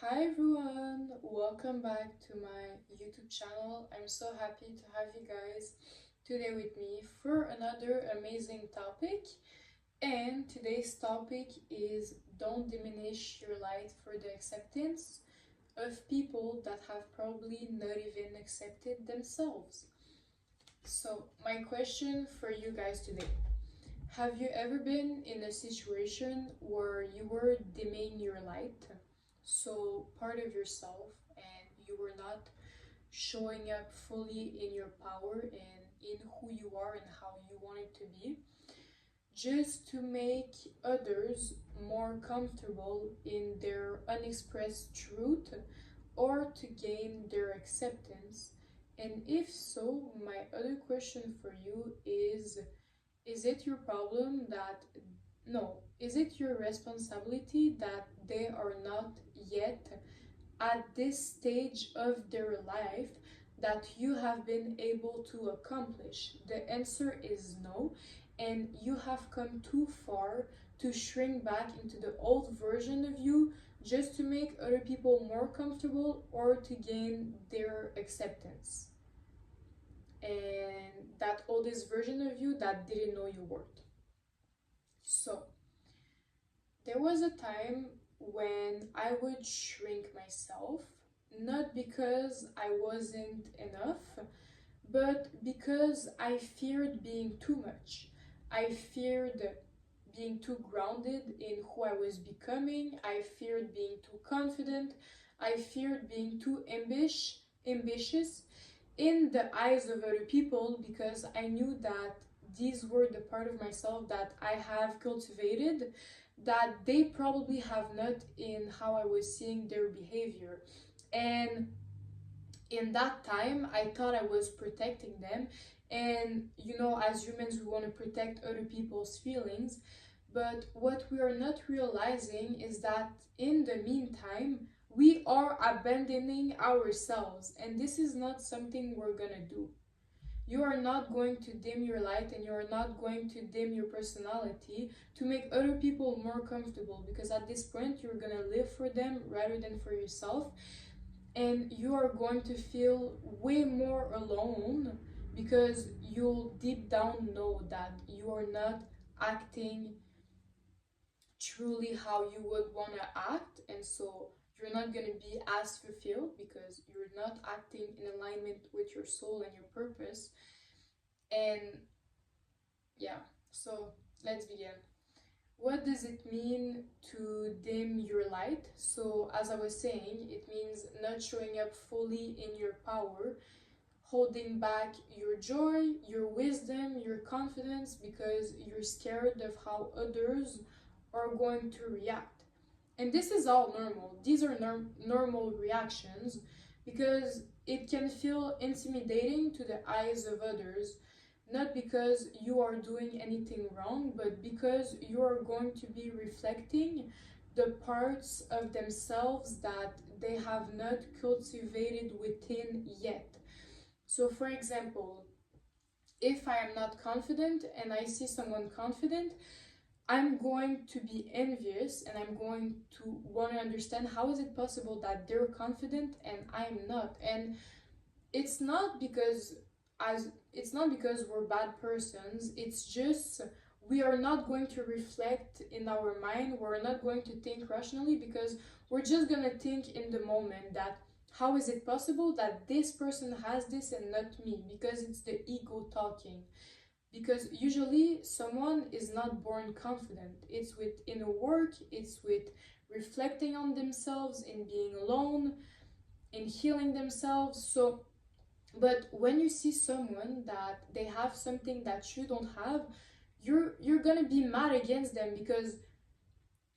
Hi everyone, welcome back to my YouTube channel. I'm so happy to have you guys today with me for another amazing topic. And today's topic is don't diminish your light for the acceptance of people that have probably not even accepted themselves. So, my question for you guys today, have you ever been in a situation where you were dimming your light? So, part of yourself, and you were not showing up fully in your power and in who you are and how you want it to be, just to make others more comfortable in their unexpressed truth or to gain their acceptance? And if so, my other question for you is it your problem that no, is it your responsibility that they are not yet at this stage of their life that you have been able to accomplish? The answer is no, and you have come too far to shrink back into the old version of you just to make other people more comfortable or to gain their acceptance. And that oldest version of you that didn't know your worth. So, there was a time when I would shrink myself, not because I wasn't enough, but because I feared being too much. I feared being too grounded in who I was becoming. I feared being too confident. I feared being too ambitious in the eyes of other people because I knew that these were the part of myself that I have cultivated that they probably have not in how I was seeing their behavior. And in that time, I thought I was protecting them. And as humans, we want to protect other people's feelings. But what we are not realizing is that in the meantime, we are abandoning ourselves. And this is not something we're gonna do. You are not going to dim your light and you are not going to dim your personality to make other people more comfortable, because at this point you're going to live for them rather than for yourself, and you are going to feel way more alone because you'll deep down know that you are not acting truly how you would want to act, and so you're not going to be as fulfilled because you're not acting in alignment with your soul and your purpose. And yeah, so let's begin. What does it mean to dim your light? So, as I was saying, it means not showing up fully in your power, holding back your joy, your wisdom, your confidence because you're scared of how others are going to react. And this is all normal. These are normal reactions because it can feel intimidating to the eyes of others, not because you are doing anything wrong, but because you are going to be reflecting the parts of themselves that they have not cultivated within yet. So, for example, if I am not confident and I see someone confident, I'm going to be envious and I'm going to want to understand how is it possible that they're confident and I'm not. And it's not because we're bad persons. It's just we are not going to reflect in our mind. We're not going to think rationally because we're just going to think in the moment that how is it possible that this person has this and not me, because it's the ego talking. Because usually someone is not born confident. It's with inner work, it's with reflecting on themselves, in being alone, in healing themselves. So, but when you see someone that they have something that you don't have, you're gonna be mad against them because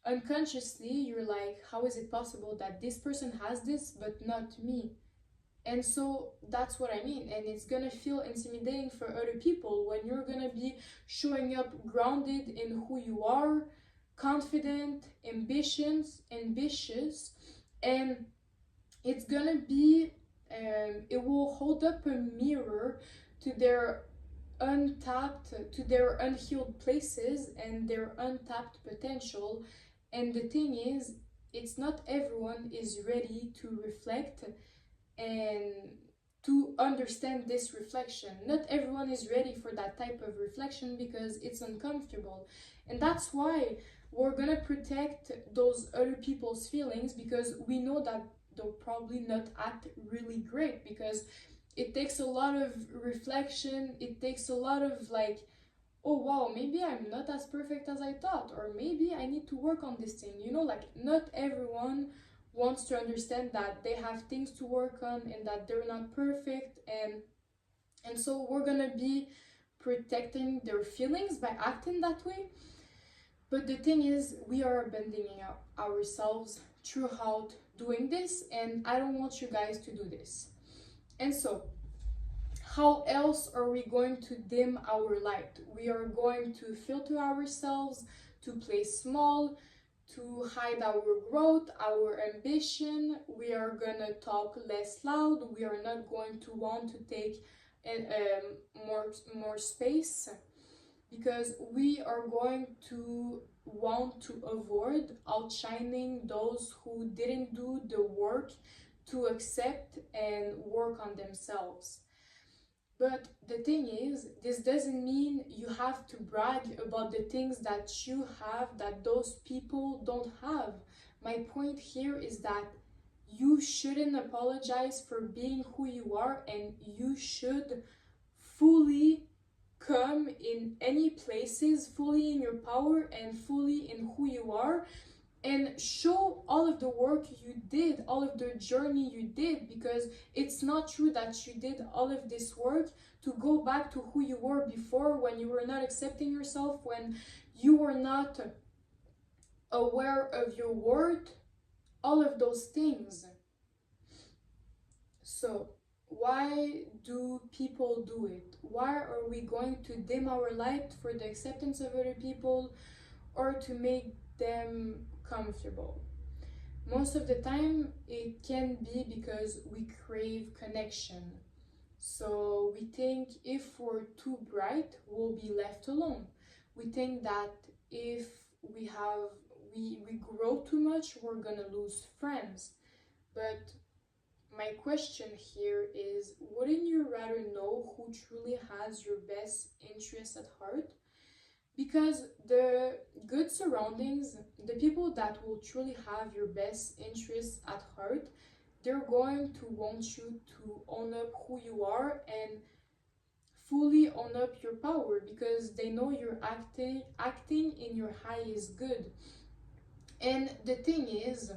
unconsciously you're like, how is it possible that this person has this but not me? And so that's what I mean. And it's gonna feel intimidating for other people when you're gonna be showing up grounded in who you are, confident, ambitious, and it's gonna be, it will hold up a mirror to their to their unhealed places and their untapped potential. And the thing is, it's not everyone is ready to reflect and to understand this reflection. Not everyone is ready for that type of reflection because it's uncomfortable. And that's why we're gonna protect those other people's feelings, because we know that they'll probably not act really great, because it takes a lot of reflection, it takes a lot of like, oh wow, maybe I'm not as perfect as I thought, or maybe I need to work on this thing. You know, like not everyone wants to understand that they have things to work on and that they're not perfect, and so we're gonna be protecting their feelings by acting that way. But the thing is, we are abandoning ourselves throughout doing this, and I don't want you guys to do this. And so how else are we going to dim our light? We are going to filter ourselves, to play small, to hide our growth, our ambition. We are gonna talk less loud. We are not going to want to take more space, because we are going to want to avoid outshining those who didn't do the work to accept and work on themselves. But the thing is, this doesn't mean you have to brag about the things that you have that those people don't have. My point here is that you shouldn't apologize for being who you are, and you should fully come in any places, fully in your power and fully in who you are, and show all of the work you did, all of the journey you did, because it's not true that you did all of this work to go back to who you were before, when you were not accepting yourself, when you were not aware of your worth, all of those things. So why do people do it? Why are we going to dim our light for the acceptance of other people or to make them comfortable? Most of the time, it can be because we crave connection. So we think if we're too bright, we'll be left alone. We think that if we grow too much, we're gonna lose friends. But my question here is, wouldn't you rather know who truly has your best interests at heart? Because the good surroundings, the people that will truly have your best interests at heart, they're going to want you to own up who you are and fully own up your power, because they know you're acting in your highest good. And the thing is,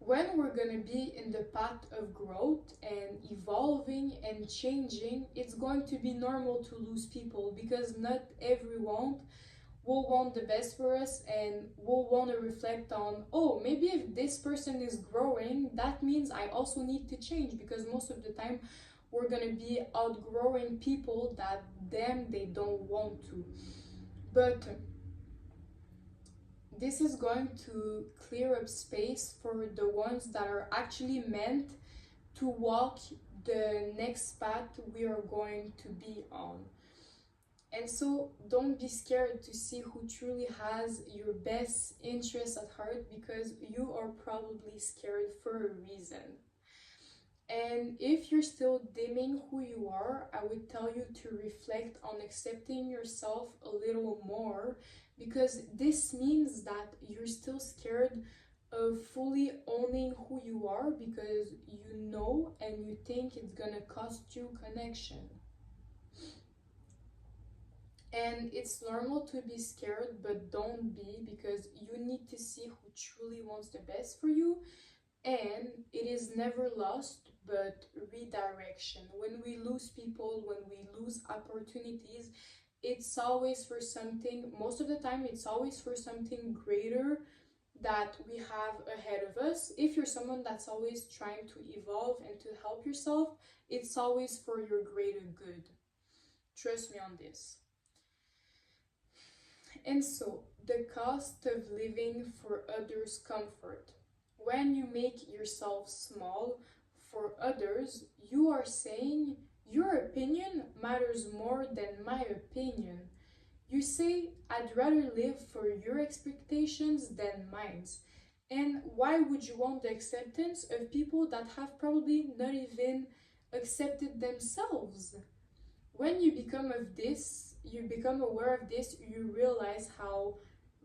when we're gonna be in the path of growth and evolving and changing, it's going to be normal to lose people, because not everyone will want the best for us and will want to reflect on, oh, maybe if this person is growing, that means I also need to change, because most of the time we're gonna be outgrowing people that they don't want to. But this is going to clear up space for the ones that are actually meant to walk the next path we are going to be on. And so don't be scared to see who truly has your best interests at heart, because you are probably scared for a reason. And if you're still dimming who you are, I would tell you to reflect on accepting yourself a little more, because this means that you're still scared of fully owning who you are, because you know and you think it's gonna cost you connection. And it's normal to be scared, but don't be, because you need to see who truly wants the best for you. And it is never lost, but redirection. When we lose people, when we lose opportunities, it's always for something, most of the time, it's always for something greater that we have ahead of us. If you're someone that's always trying to evolve and to help yourself, it's always for your greater good. Trust me on this. And so, the cost of living for others' comfort. When you make yourself small for others, you are saying your opinion matters more than my opinion. You say, I'd rather live for your expectations than mine. And why would you want the acceptance of people that have probably not even accepted themselves? When you become of this, you become aware of this, you realize how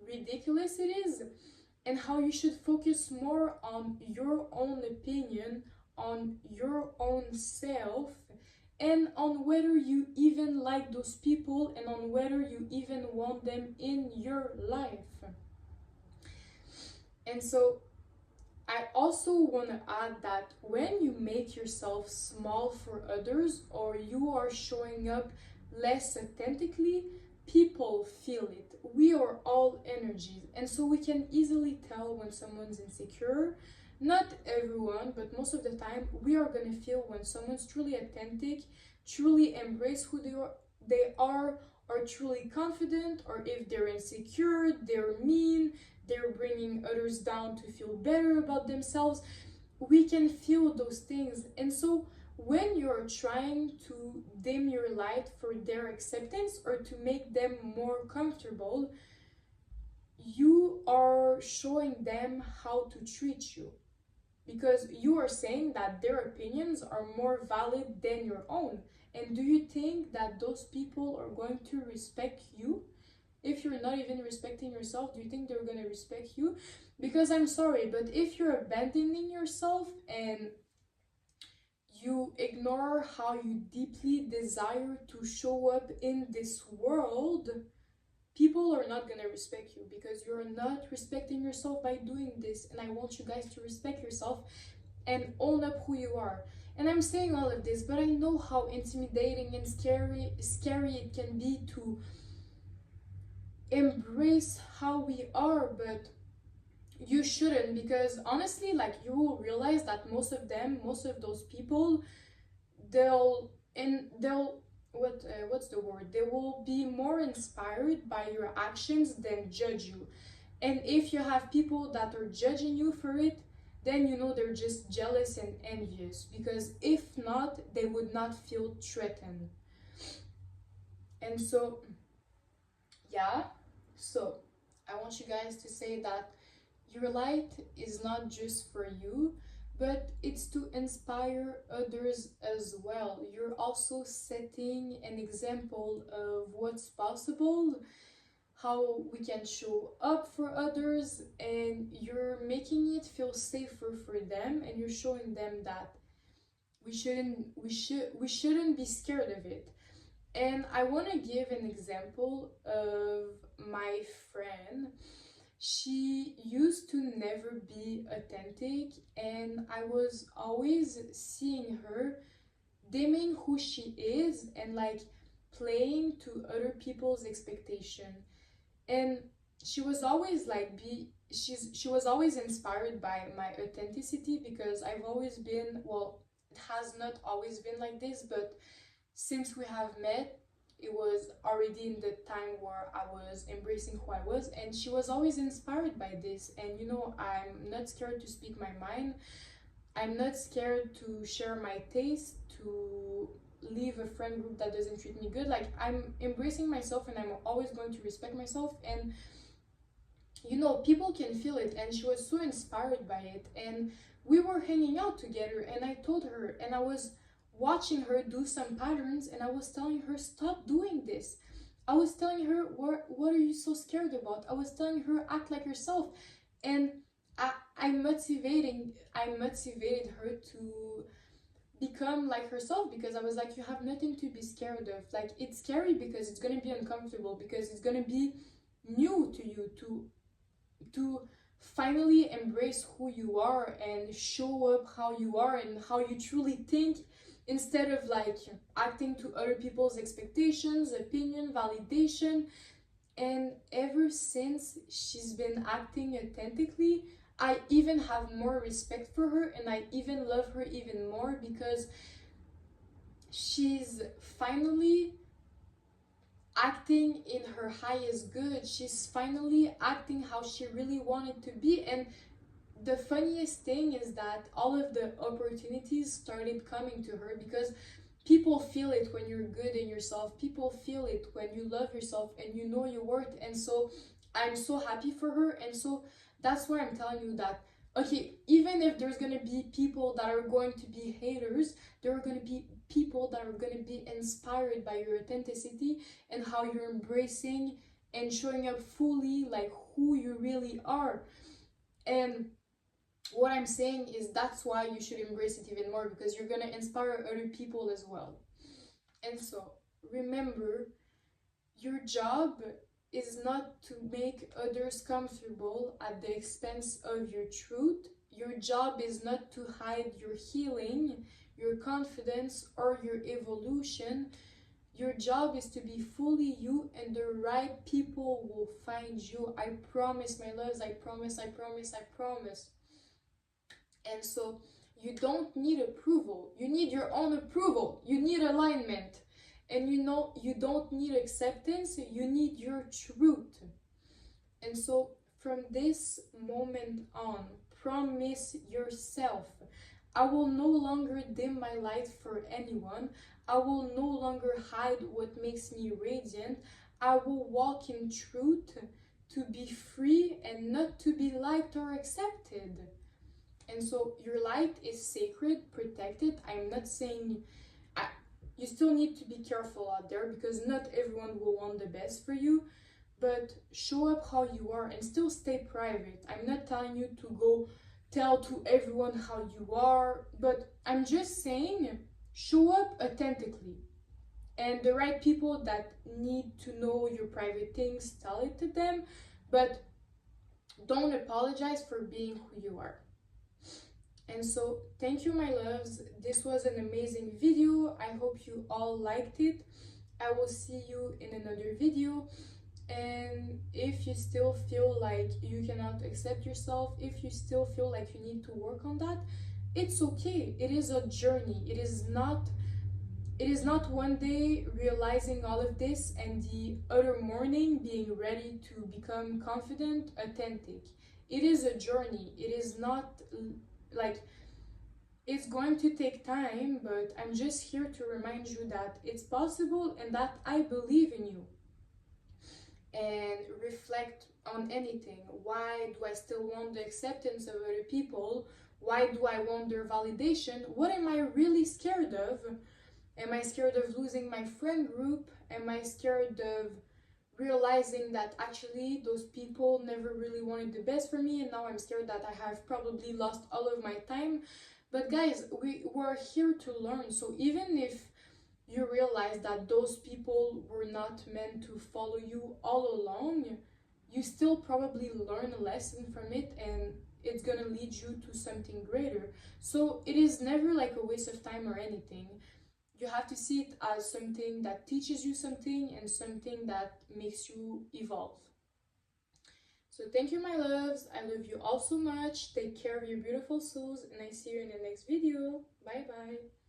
ridiculous it is and how you should focus more on your own opinion, on your own self, and on whether you even like those people and on whether you even want them in your life. And so I also want to add that when you make yourself small for others or you are showing up less authentically, people feel it. We are all energies, and so we can easily tell when someone's insecure. Not everyone, but most of the time, we are gonna feel when someone's truly authentic, truly embrace who they are, or truly confident, or if they're insecure, they're mean, they're bringing others down to feel better about themselves. We can feel those things. And so when you're trying to dim your light for their acceptance or to make them more comfortable, you are showing them how to treat you, because you are saying that their opinions are more valid than your own. And do you think that those people are going to respect you? If you're not even respecting yourself, do you think they're going to respect you? Because I'm sorry, but if you're abandoning yourself and you ignore how you deeply desire to show up in this world, people are not going to respect you because you're not respecting yourself by doing this. And I want you guys to respect yourself and own up who you are. And I'm saying all of this, but I know how intimidating and scary it can be to embrace how we are, but you shouldn't, because honestly, like, you will realize that most of those people, they'll what's the word, they will be more inspired by your actions than judge you. And if you have people that are judging you for it, then you know they're just jealous and envious, because if not, they would not feel threatened. And so yeah, so I want you guys to say that your light is not just for you, but it's to inspire others as well. You're also setting an example of what's possible, how we can show up for others, and you're making it feel safer for them, and you're showing them that we shouldn't be scared of it. And I want to give an example of my friend. She used to never be authentic, and I was always seeing her dimming who she is and like playing to other people's expectation. And she was always like she was always inspired by my authenticity, because I've always been, well, it has not always been like this, but since we have met, it was already in the time where I was embracing who I was, and she was always inspired by this. And you know, I'm not scared to speak my mind. I'm not scared to share my taste, to leave a friend group that doesn't treat me good. Like, I'm embracing myself, and I'm always going to respect myself. And you know, people can feel it, and she was so inspired by it. And we were hanging out together, and I told her, and I was watching her do some patterns, and I was telling her, stop doing this. I was telling her, what are you so scared about? I was telling her, act like yourself. And I motivated her to become like herself, because I was like, you have nothing to be scared of. Like, it's scary because it's going to be uncomfortable, because it's going to be new to you to finally embrace who you are and show up how you are and how you truly think, instead of like acting to other people's expectations, opinion, validation. And ever since she's been acting authentically, I even have more respect for her, and I even love her even more, because she's finally acting in her highest good. She's finally acting how she really wanted to be. And the funniest thing is that all of the opportunities started coming to her, because people feel it when you're good in yourself. People feel it when you love yourself and you know your worth. And so I'm so happy for her. And so That's why I'm telling you that, okay, even if there's gonna be people that are going to be haters, there are gonna be people that are gonna be inspired by your authenticity and how you're embracing and showing up fully like who you really are. And what I'm saying is that's why you should embrace it even more, because you're gonna inspire other people as well. And so remember, your job is not to make others comfortable at the expense of your truth. Your job is not to hide your healing, your confidence, or your evolution. Your job is to be fully you, and the right people will find you. I promise, my loves. I promise, I promise, I promise. And so you don't need approval. You need your own approval. You need alignment. And you know, you don't need acceptance. You need your truth. And so from this moment on, promise yourself, I will no longer dim my light for anyone. I will no longer hide what makes me radiant. I will walk in truth to be free and not to be liked or accepted. And so your light is sacred, protected. I'm not saying you still need to be careful out there, because not everyone will want the best for you, but show up how you are and still stay private. I'm not telling you to go tell to everyone how you are, but I'm just saying show up authentically. And the right people that need to know your private things, tell it to them, but don't apologize for being who you are. And so thank you, my loves. This was an amazing video. I hope you all liked it. I will see you in another video. And if you still feel like you cannot accept yourself, if you still feel like you need to work on that, it's okay. It is a journey. It is not one day realizing all of this and the other morning being ready to become confident, authentic. It is a journey. It is not like, it's going to take time, but I'm just here to remind you that it's possible and that I believe in you. And reflect on anything. Why do I still want the acceptance of other people? Why do I want their validation? What am I really scared of? Am I scared of losing my friend group? Am I scared of realizing that actually those people never really wanted the best for me, and now I'm scared that I have probably lost all of my time? But guys, we're here to learn. So even if you realize that those people were not meant to follow you all along, you still probably learn a lesson from it, and it's gonna lead you to something greater. So it is never like a waste of time or anything. You have to see it as something that teaches you something and something that makes you evolve. So thank you, my loves. I love you all so much. Take care of your beautiful souls, and I see you in the next video. Bye bye.